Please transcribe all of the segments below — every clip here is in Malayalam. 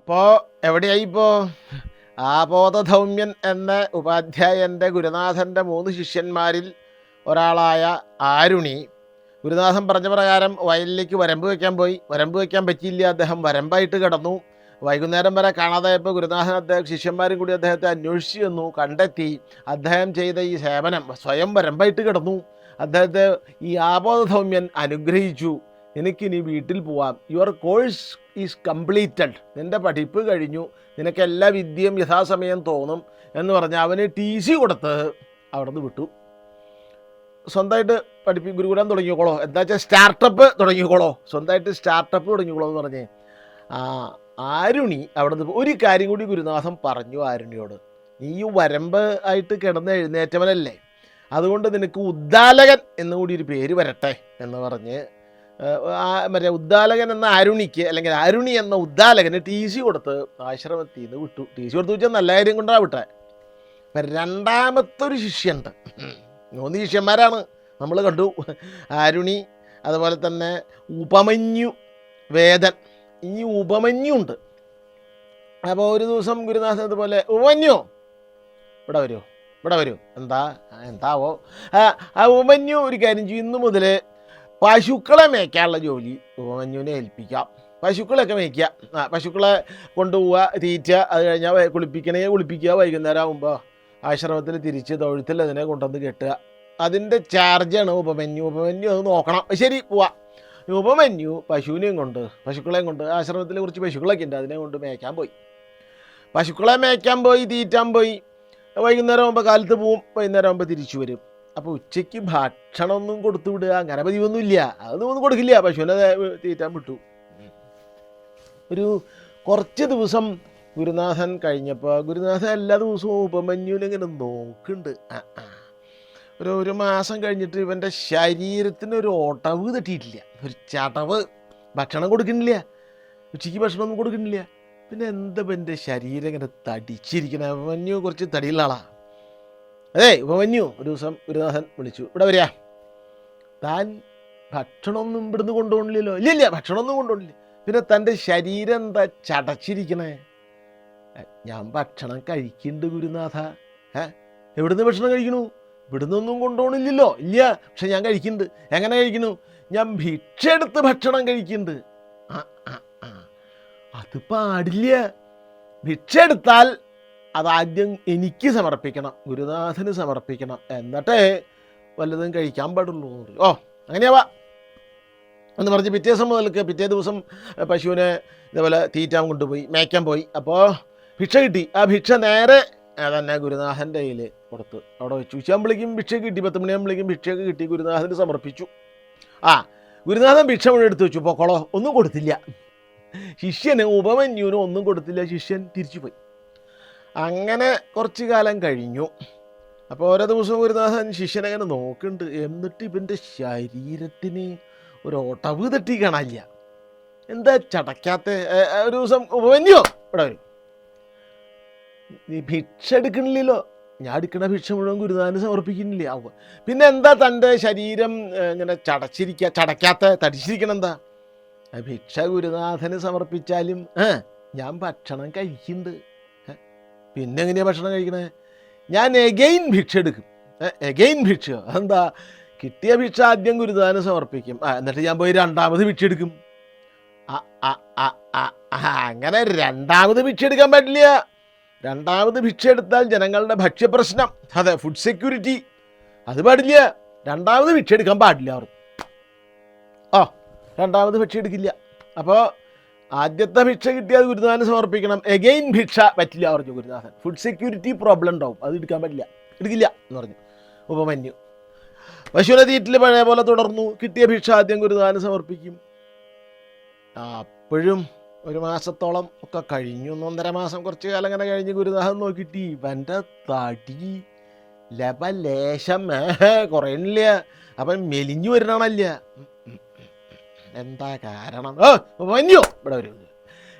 അപ്പോൾ എവിടെയായിപ്പോൾ ആബോധധൗമ്യൻ എന്ന ഉപാധ്യായൻ്റെ ഗുരുനാഥൻ്റെ 3 ശിഷ്യന്മാരിൽ ഒരാളായ ആരുണി ഗുരുനാഥൻ പറഞ്ഞ പ്രകാരം വയലിലേക്ക് വരമ്പ് വയ്ക്കാൻ പറ്റിയില്ല. അദ്ദേഹം വരമ്പായിട്ട് കിടന്നു. വൈകുന്നേരം വരെ കാണാതായപ്പോൾ ഗുരുനാഥൻ ശിഷ്യന്മാരും കൂടി അദ്ദേഹത്തെ അന്വേഷിച്ചു ചെന്നു, കണ്ടെത്തി. അദ്ദേഹം ചെയ്ത ഈ സേവനം സ്വയം വരമ്പായിട്ട് കിടന്നു. അദ്ദേഹത്തെ ഈ ആബോധധൗമ്യൻ അനുഗ്രഹിച്ചു. നിനക്കിനി വീട്ടിൽ പോവാം, യുവർ കോഴ്സ് ഈസ് കംപ്ലീറ്റഡ്, നിൻ്റെ പഠിപ്പ് കഴിഞ്ഞു, നിനക്ക് എല്ലാ വിദ്യയും യഥാസമയം തോന്നും എന്ന് പറഞ്ഞ് അവന് TC കൊടുത്ത് അവിടെ നിന്ന് വിട്ടു. സ്വന്തമായിട്ട് ഗുരുകുലം തുടങ്ങിക്കോളോ, എന്താ വെച്ചാൽ സ്റ്റാർട്ടപ്പ് തുടങ്ങിക്കോളോ, സ്വന്തമായിട്ട് സ്റ്റാർട്ടപ്പ് തുടങ്ങിക്കോളോ എന്ന് പറഞ്ഞ് ആരുണി അവിടെ നിന്ന് ഒരു കാര്യം കൂടി ഗുരുനാഥൻ പറഞ്ഞു ആരുണിയോട്. നീ വരമ്പ് ആയിട്ട് കിടന്ന് എഴുന്നേറ്റവനല്ലേ, അതുകൊണ്ട് നിനക്ക് ഉദ്ദാലകൻ എന്നുകൂടി ഒരു പേര് വരട്ടെ എന്ന് പറഞ്ഞ് മറ്റേ ഉദ്ദാലകൻ എന്ന ആരുണിക്ക്, അല്ലെങ്കിൽ ആരുണി എന്ന ഉദ്ദാലകന് TC കൊടുത്ത് ആശ്രമത്തിൽ നിന്ന് വിട്ടു. TC കൊടുത്ത് വെച്ചാൽ നല്ല കാര്യം കൊണ്ടാണ് വിട്ടെ. അപ്പം രണ്ടാമത്തൊരു ശിഷ്യനുണ്ട്. 3 ശിഷ്യന്മാരാണ് നമ്മൾ കണ്ടു, ആരുണി, അതുപോലെ തന്നെ ഉപമന്യു, വേദൻ. ഈ ഉപമന്യുണ്ട്. അപ്പോൾ ഒരു ദിവസം ഗുരുനാഥൻ അതുപോലെ, ഉപമന്യു ഇവിടെ വരൂ, എന്താവോ ആ ഉപമന്യു ഒരു കാര്യം ചെയ്യും, ഇന്നു മുതൽ പശുക്കളെ മേയ്ക്കാനുള്ള ജോലി ഉപമന്യുവിനെ ഏൽപ്പിക്കാം. പശുക്കളൊക്കെ മേയ്ക്കുക, പശുക്കളെ കൊണ്ടുപോവുക, തീറ്റ, അത് കഴിഞ്ഞാൽ കുളിപ്പിക്കുക, വൈകുന്നേരം ആകുമ്പോൾ ആശ്രമത്തിൽ തിരിച്ച് തൊഴുത്തിൽ അതിനെ കൊണ്ടുവന്ന് കെട്ടുക. അതിൻ്റെ ചാർജാണ് ഉപമന്യു അത് നോക്കണം. ശരി, പോവാം. ഉപമന്യു പശുക്കളെയും കൊണ്ട് ആശ്രമത്തിൽ കുറച്ച് പശുക്കളൊക്കെ ഉണ്ട്, അതിനെ കൊണ്ട് പശുക്കളെ മേയ്ക്കാൻ പോയി, തീറ്റാൻ പോയി. വൈകുന്നേരം ആകുമ്പോൾ കാലത്ത് പോവും, വൈകുന്നേരം ആകുമ്പോൾ തിരിച്ചു വരും. അപ്പോൾ ഉച്ചയ്ക്ക് ഭക്ഷണമൊന്നും കൊടുത്തു വിടുക അങ്ങനെ പതിവൊന്നുമില്ല, അതൊന്നും കൊടുക്കില്ല. പശുവിനെ തീറ്റാൻ വിട്ടു. ഒരു കുറച്ച് ദിവസം ഗുരുനാഥൻ കഴിഞ്ഞപ്പോൾ ഗുരുനാഥൻ എല്ലാ ദിവസവും ഉപമന്യുവിനെ ഇങ്ങനെ നോക്കുന്നുണ്ട്. ഒരു മാസം കഴിഞ്ഞിട്ട് ഇവൻ്റെ ശരീരത്തിന് ഒരു ഒടവ് തട്ടിയിട്ടില്ല, ഒരു ചടവ്. ഭക്ഷണം കൊടുക്കുന്നില്ല, ഉച്ചയ്ക്ക് ഭക്ഷണമൊന്നും കൊടുക്കുന്നില്ല. പിന്നെ എന്താ എൻ്റെ ശരീരം ഇങ്ങനെ തടിച്ചിരിക്കണേ. ഉപമന്യു കുറച്ച് തടിയുള്ള ആളാണ്. അതെ ഉപമന്യു, ഒരു ദിവസം ഗുരുനാഥൻ വിളിച്ചു, ഇവിടെ വരിക, താൻ ഭക്ഷണമൊന്നും ഇവിടുന്ന് കൊണ്ടുപോകണില്ലല്ലോ. ഇല്ല, ഭക്ഷണമൊന്നും കൊണ്ടുപോകണില്ല. പിന്നെ തൻ്റെ ശരീരം എന്താ ചടച്ചിരിക്കണേ? ഞാൻ ഭക്ഷണം കഴിക്കുന്നുണ്ട് ഗുരുനാഥ. എവിടുന്ന് ഭക്ഷണം കഴിക്കണു? ഇവിടുന്നൊന്നും കൊണ്ടുപോകണില്ലല്ലോ. ഇല്ല, പക്ഷെ ഞാൻ കഴിക്കുന്നുണ്ട്. എങ്ങനെ കഴിക്കണു? ഞാൻ ഭിക്ഷ എടുത്ത് ഭക്ഷണം കഴിക്കുന്നുണ്ട്. അത് പാടില്ല. ഭിക്ഷ എടുത്താൽ അതാദ്യം എനിക്ക് സമർപ്പിക്കണം, ഗുരുനാഥന് സമർപ്പിക്കണം, എന്നിട്ടേ വല്ലതും കഴിക്കാൻ പാടുള്ളൂ. ഓ അങ്ങനെയാവാ എന്ന് പറഞ്ഞ് പിറ്റേ ദിവസം പശുവിനെ ഇതേപോലെ തീറ്റാൻ കൊണ്ടുപോയി, മേയ്ക്കാൻ പോയി. അപ്പോൾ ഭിക്ഷ കിട്ടി. ആ ഭിക്ഷ നേരെ തന്നെ ഗുരുനാഥൻ്റെ കയ്യിൽ കൊടുത്ത് അവിടെ വെച്ചു. ഉച്ചയാകുമ്പോഴേക്കും ഭിക്ഷ കിട്ടി, 10 മണിയാകുമ്പോഴേക്കും ഭിക്ഷയൊക്കെ കിട്ടി, ഗുരുനാഥന് സമർപ്പിച്ചു. ഗുരുനാഥൻ ഭിക്ഷ മുഴുവൻ എടുത്ത് വെച്ചു. പൊക്കോളോ, ഒന്നും കൊടുത്തില്ല. ശിഷ്യന് ഉപമന്യുവിനും ഒന്നും കൊടുത്തില്ല. ശിഷ്യൻ തിരിച്ചു പോയി. അങ്ങനെ കുറച്ച് കാലം കഴിഞ്ഞു. അപ്പോൾ ഓരോ ദിവസവും ഗുരുനാഥൻ ശിഷ്യനങ്ങനെ നോക്കുന്നുണ്ട്. എന്നിട്ട് ഇവൻ്റെ ശരീരത്തിന് ഒരു ഒടവ് തട്ടി കാണാനില്ല. എന്താ ചടക്കാത്ത? ഒരു ദിവസം ഉപമന്യോ ഇവിടെ വരും, നീ ഭിക്ഷ എടുക്കണില്ലല്ലോ. ഞാൻ എടുക്കണ ഭിക്ഷ മുഴുവൻ ഗുരുനാഥന് സമർപ്പിക്കുന്നില്ല. പിന്നെ എന്താ തൻ്റെ ശരീരം ഇങ്ങനെ ചടക്കാത്ത, തടിച്ചിരിക്കണം? എന്താ? ഭിക്ഷ ഗുരുനാഥന് സമർപ്പിച്ചാലും ഞാൻ ഭക്ഷണം കഴിക്കുന്നുണ്ട്. പിന്നെ എങ്ങനെയാണ് ഭക്ഷണം കഴിക്കണേ? ഞാൻ എഗെയിൻ ഭിക്ഷ എടുക്കും. ഭിക്ഷ അതെന്താ? കിട്ടിയ ഭിക്ഷ ആദ്യം ഗുരുനാഥന് സമർപ്പിക്കും, എന്നിട്ട് ഞാൻ പോയി രണ്ടാമത് ഭിക്ഷ എടുക്കും. അങ്ങനെ രണ്ടാമത് ഭിക്ഷ എടുക്കാൻ പറ്റില്ല. രണ്ടാമത് ഭിക്ഷ എടുത്താൽ ജനങ്ങളുടെ ഭക്ഷ്യപ്രശ്നം, അതെ, ഫുഡ് സെക്യൂരിറ്റി, അത് പാടില്ല. രണ്ടാമത് ഭിക്ഷ എടുക്കാൻ പാടില്ല അവർ. രണ്ടാമത് ഭിക്ഷ എടുക്കില്ല. അപ്പോൾ ആദ്യത്തെ ഭിക്ഷ കിട്ടിയാൽ ഗുരുനാഥന് സമർപ്പിക്കണം, എഗെയിൻ ഭിക്ഷ പറ്റില്ല പറഞ്ഞു ഗുരുനാഥൻ. ഫുഡ് സെക്യൂരിറ്റി പ്രോബ്ലം ഉണ്ടാവും, അത് എടുക്കില്ല എന്ന് പറഞ്ഞു ഉപമന്യു. പശുവിനെ തീറ്റിൽ പഴയ പോലെ തുടർന്നു. കിട്ടിയ ഭിക്ഷ ആദ്യം ഗുരുനാഥന് സമർപ്പിക്കും. അപ്പോഴും ഒരു മാസത്തോളം ഒക്കെ കഴിഞ്ഞു, 1.5 മാസം, കുറച്ച് കാലം അങ്ങനെ കഴിഞ്ഞ് ഗുരുനാഥൻ നോക്കിയിട്ട് ഇവൻ്റെ തടി ലേശം കുറയണില്ല. അപ്പം മെലിഞ്ഞു വരണല്ല. എന്താ കാരണം? വന്യോ ഇവിടെ വരും.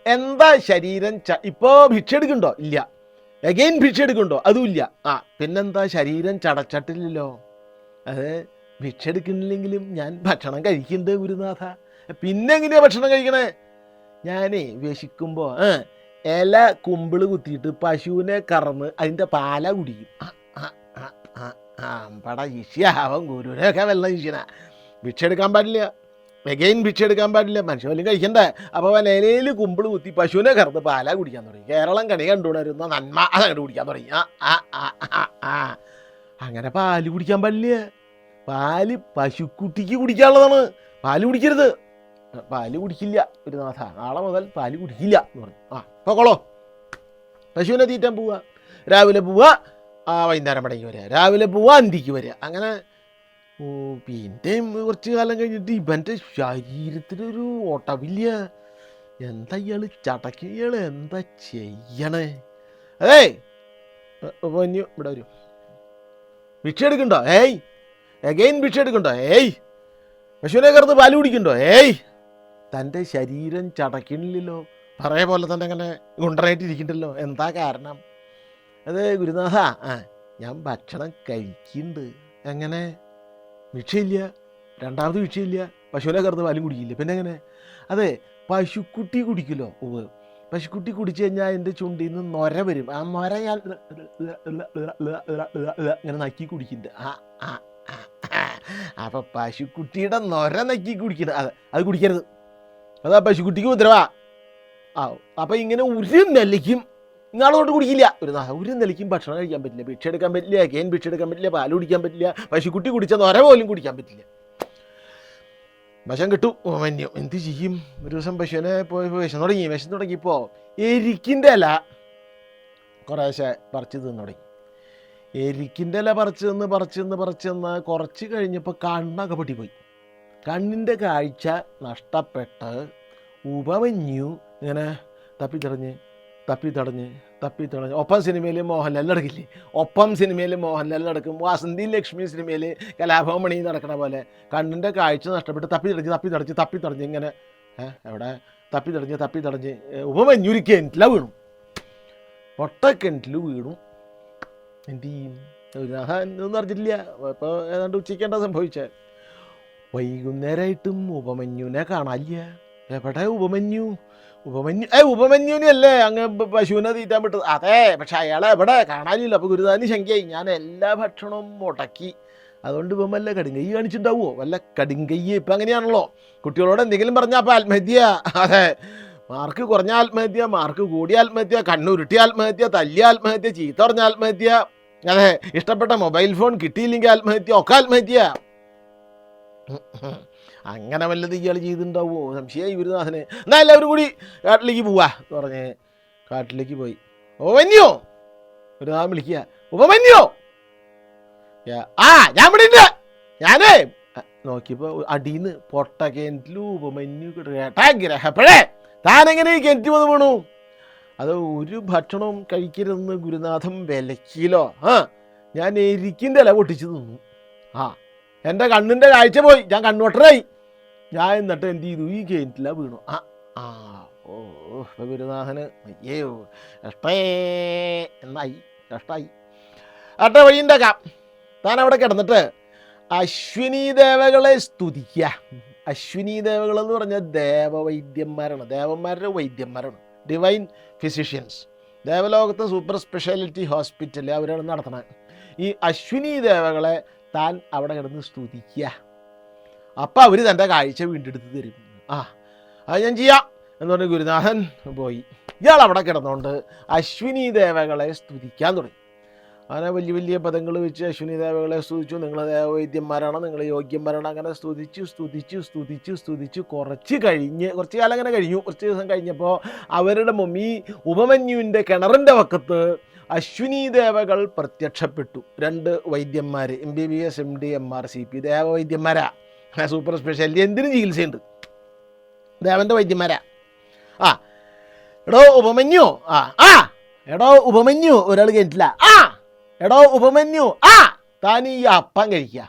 എന്താ ശരീരം ഇപ്പോൾ ഭിക്ഷ എടുക്കുന്നുണ്ടോ? ഇല്ല. എഗെയിൻ ഭിക്ഷ എടുക്കുന്നുണ്ടോ? അതുമില്ല. പിന്നെന്താ ശരീരം ചടച്ചിട്ടില്ലല്ലോ. അത് ഭിക്ഷ എടുക്കുന്നില്ലെങ്കിലും ഞാൻ ഭക്ഷണം കഴിക്കുന്നുണ്ട് ഗുരുനാഥ. പിന്നെ എങ്ങനെയാ ഭക്ഷണം കഴിക്കണേ? ഞാനേ വിശിക്കുമ്പോൾ ഇല കുമ്പിള് കുത്തിയിട്ട് പശുവിനെ കറന്ന് അതിൻ്റെ പാല കുടിക്കും. പട ശിഷ്യ അവൻ ഗുരുവിനെയൊക്കെ വെള്ളം ശിഷ്യന. ഭിക്ഷ എടുക്കാൻ പാടില്ല, എഗെയിൻ ഭിക്ഷ എടുക്കാൻ പാടില്ല, മനുഷ്യ വല്ലതും കഴിക്കണ്ടേ. അപ്പോൾ അവൻ ഇലയിൽ കുമ്പിള് കുത്തി പശുവിനെ കറന്ന് പാല കുടിക്കാൻ തുടങ്ങി. കേരളം കണി കണ്ടുകൊണ്ടിരുന്ന നന്മ അതങ്ങോട്ട് കുടിക്കാൻ തുടങ്ങി. അങ്ങനെ പാല് കുടിക്കാൻ പാടില്ല. പാല് പശുക്കുട്ടിക്ക് കുടിക്കാനുള്ളതാണ്, പാല് കുടിക്കരുത്. പാല് കുടിക്കില്ല ഗുരുനാഥ, നാളെ മുതൽ പാല് കുടിക്കില്ല എന്ന് പറഞ്ഞു. പോക്കോളോ. പശുവിനെ തീറ്റാൻ പോവുക, രാവിലെ പോവുക, വൈകുന്നേരം മടങ്ങി വരിക, രാവിലെ പോവുക, അന്തിക്ക് വരിക. അങ്ങനെ പിന്നെ കുറച്ച് കാലം കഴിഞ്ഞിട്ട് ഇവൻ്റെ ശരീരത്തിനൊരു ഓട്ടമില്ല. എന്താ ഇയാൾ ചടക്കി, ഇയാൾ എന്താ ചെയ്യണേ? അതേ പൊന്നു ഇവിടെ വരും. ഭിക്ഷ എടുക്കണ്ടോ? ഏയ്. എഗെയിൻ ഭിക്ഷ എടുക്കണ്ടോ? ഏയ്. പശുവിനെ കറന്ന് പാല് കുടിക്കണ്ടോ? ഏയ്. തൻ്റെ ശരീരം ചടക്കണില്ലല്ലോ, പറയ പോലെ തന്നെ അങ്ങനെ ഗുണ്ടറായിട്ടിരിക്കണ്ടല്ലോ. എന്താ കാരണം? അതെ ഗുരുനാഥ, ഞാൻ ഭക്ഷണം കഴിക്കുന്നുണ്ട്. എങ്ങനെ? ഭിക്ഷയില്ല, രണ്ടാമത് ഭിക്ഷയില്ല, പശുവിനെ കറന്ന് പാലും കുടിക്കില്ല, പിന്നെ എങ്ങനെ? അതെ, പശുക്കുട്ടി കുടിക്കുമല്ലോ. പശുക്കുട്ടി കുടിച്ചു കഴിഞ്ഞാൽ എൻ്റെ ചുണ്ടിൽ നിന്ന് നൊര വരും. ആ നൊര ഞാൻ ഇങ്ങനെ നക്കി കുടിക്കുന്നുണ്ട്. അപ്പം പശുക്കുട്ടിയുടെ നൊര നക്കി കുടിക്കണം. അത് കുടിക്കരുത്, അതാ പശുക്കുട്ടിക്ക് ഉത്തരവാ. അപ്പം ഇങ്ങനെ ഒരു നിലയ്ക്കും ഇന്നാളോട്ട് കുടിക്കില്ല. ഒരു നിലയ്ക്കും ഭക്ഷണം കഴിക്കാൻ പറ്റില്ല, ഭിക്ഷ എടുക്കാൻ പറ്റില്ല, അഗെയിൻ ഭിക്ഷ എടുക്കാൻ പറ്റില്ല, പാല് കുടിക്കാൻ പറ്റില്ല, പശുക്കുട്ടി കുടിച്ച നൊര പോലും കുടിക്കാൻ പറ്റില്ല. വിഷം കിട്ടും. മന്യു എന്ത് ചെയ്യും? ഒരു ദിവസം പശുവിനെ പോയി വിഷം തുടങ്ങിയപ്പോൾ എരിക്കിൻ്റെ ഇല കുറേശ്ശെ പറിച്ച് തിന്നു തുടങ്ങി. എരിക്കിൻ്റെ ഇല പറിച്ച് നിന്ന് കുറച്ച് കഴിഞ്ഞപ്പോൾ കണ്ണൊക്കെ പൊട്ടിപ്പോയി. കണ്ണിൻ്റെ കാഴ്ച നഷ്ടപ്പെട്ട് ഉപമന്യു ഇങ്ങനെ തപ്പിത്തടഞ്ഞ്. ഒപ്പം സിനിമയിൽ മോഹൻലാൽ നടക്കില്ലേ, ഒപ്പം സിനിമയിൽ മോഹൻലാൽ നടക്കും. വാസന്തി ലക്ഷ്മി സിനിമയിൽ കലാഭവമണി നടക്കണ പോലെ കണ്ണിൻ്റെ കാഴ്ച നഷ്ടപ്പെട്ട് തപ്പിത്തടഞ്ഞ് ഇങ്ങനെ എവിടെ തപ്പിത്തടഞ്ഞ് ഉപമന്യൂരി കിണറ്റില വീണു. പൊട്ടക്കിണറ്റിൽ വീണു. എന്ത് ചെയ്യും? എന്നൊന്നും അറിഞ്ഞിട്ടില്ല. ഇപ്പോൾ ഏതാണ്ട് ഉച്ചയ്ക്കേണ്ട സംഭവിച്ചേ. വൈകുന്നേരമായിട്ടും ഉപമന്യുവിനെ കാണാനില്ല. എവിടെ ഉപമന്യുവിനല്ലേ അങ്ങ് പശുവിനെ തീറ്റാൻ വിട്ടത്? അതെ, പക്ഷെ അയാളെ എവിടെ കാണാനില്ല. അപ്പോൾ ഗുരുദാനി ശങ്കയായി. ഞാൻ എല്ലാ ഭക്ഷണവും മുടക്കി, അതുകൊണ്ട് ഇപ്പം വല്ല കടുങ്കൈ കാണിച്ചിട്ടുണ്ടാവുമോ? വല്ല കടുങ്കൈ. ഇപ്പം അങ്ങനെയാണല്ലോ, കുട്ടികളോട് എന്തെങ്കിലും പറഞ്ഞാൽ അപ്പോൾ ആത്മഹത്യ. അതെ, മാർക്ക് കുറഞ്ഞ ആത്മഹത്യ, മാർക്ക് കൂടിയ ആത്മഹത്യ, കണ്ണുരുട്ടിയ ആത്മഹത്യ, തല്ലിയ ആത്മഹത്യ, ചീത്ത പറഞ്ഞ ആത്മഹത്യ, അതെ, ഇഷ്ടപ്പെട്ട മൊബൈൽ ഫോൺ കിട്ടിയില്ലെങ്കിൽ ആത്മഹത്യ, ഒക്കെ ആത്മഹത്യ. അങ്ങനെ വല്ലത് ഇയാൾ ചെയ്തിട്ടുണ്ടാവുമോ? സംശയമായി ഗുരുനാഥന്. എന്നാൽ എല്ലാവരും കൂടി കാട്ടിലേക്ക് പോവാ എന്ന് പറഞ്ഞ് കാട്ടിലേക്ക് പോയി. ഉപമന്യോ ഗുരുനാഥൻ വിളിക്കുക. ഉപമന്യോ, ഞാൻ ഇവിടെ ഉണ്ട്. ഞാനേ നോക്കിയപ്പോൾ അടിയിന്ന് പൊട്ട കിണറ്റിലും ഉപമന്യു കേട്ടാ ഗ്രഹപ്പഴേ താനെങ്ങനെ ഈ കിണറ്റ് വന്ന് വീണു? അത് ഒരു ഭക്ഷണവും കഴിക്കരുതെന്ന് ഗുരുനാഥൻ വിലക്കിലോ. ഞാൻ എരിക്കിൻ്റെ ഇല പൊട്ടിച്ച് തിന്നു. എൻ്റെ കണ്ണിൻ്റെ കാഴ്ച പോയി, ഞാൻ കണ്ണുവട്ടറായി. ഞാൻ എന്നിട്ട് എന്ത് ചെയ്തു? ഈ കിണറ്റില വീണു. ഗുരുനാഥന് അയ്യോ കഷ്ടായി. അട്ട വഴിയുണ്ടാക്കാം. താൻ അവിടെ കിടന്നിട്ട് അശ്വിനി ദേവകളെ സ്തുതിക്കുക. അശ്വിനി ദേവകൾ എന്ന് പറഞ്ഞാൽ ദേവവൈദ്യന്മാരാണ്, ദേവന്മാരുടെ വൈദ്യന്മാരാണ്, ഡിവൈൻ ഫിസിഷ്യൻസ്. ദേവലോകത്ത് സൂപ്പർ സ്പെഷ്യാലിറ്റി ഹോസ്പിറ്റൽ അവരാണ് നടത്തുന്നത്. ഈ അശ്വിനി ദേവകളെ താൻ അവിടെ കിടന്ന് സ്തുതിക്കുക. അപ്പം അവർ തൻ്റെ കാഴ്ച വീണ്ടെടുത്ത് തരും. അത് ഞാൻ ചെയ്യാം എന്ന് പറഞ്ഞ് ഗുരുനാഥൻ പോയി. ഇയാൾ അവിടെ കിടന്നുകൊണ്ട് അശ്വിനി ദേവകളെ സ്തുതിക്കാൻ തുടങ്ങി. അങ്ങനെ വലിയ വലിയ പദങ്ങൾ വെച്ച് അശ്വിനി ദേവകളെ സ്തുതിച്ചു. നിങ്ങൾ ദേവവൈദ്യന്മാരാണ്, നിങ്ങൾ യോഗ്യന്മാരാണ്. അങ്ങനെ സ്തുതിച്ചു കുറച്ച് കാലം അങ്ങനെ കഴിഞ്ഞു. കുറച്ച് ദിവസം കഴിഞ്ഞപ്പോൾ അവരുടെ ഈ ഉപമന്യുവിൻ്റെ കിണറിൻ്റെ വക്കത്ത് അശ്വിനി ദേവകൾ പ്രത്യക്ഷപ്പെട്ടു. 2 വൈദ്യന്മാർ, MBBS, MD, MR, CP, ദേവവൈദ്യന്മാരാ. സൂപ്പർ സ്പെഷ്യാലിറ്റി എന്തിനും ചികിത്സയുണ്ട്, ദേവൻ്റെ വൈദ്യന്മാരാ. എടോ ഉപമന്യു, എടോ ഉപമന്യു, ഒരാൾ കേട്ടില്ല. എടോ ഉപമന്യു, താൻ ഈ അപ്പം കഴിക്കുക.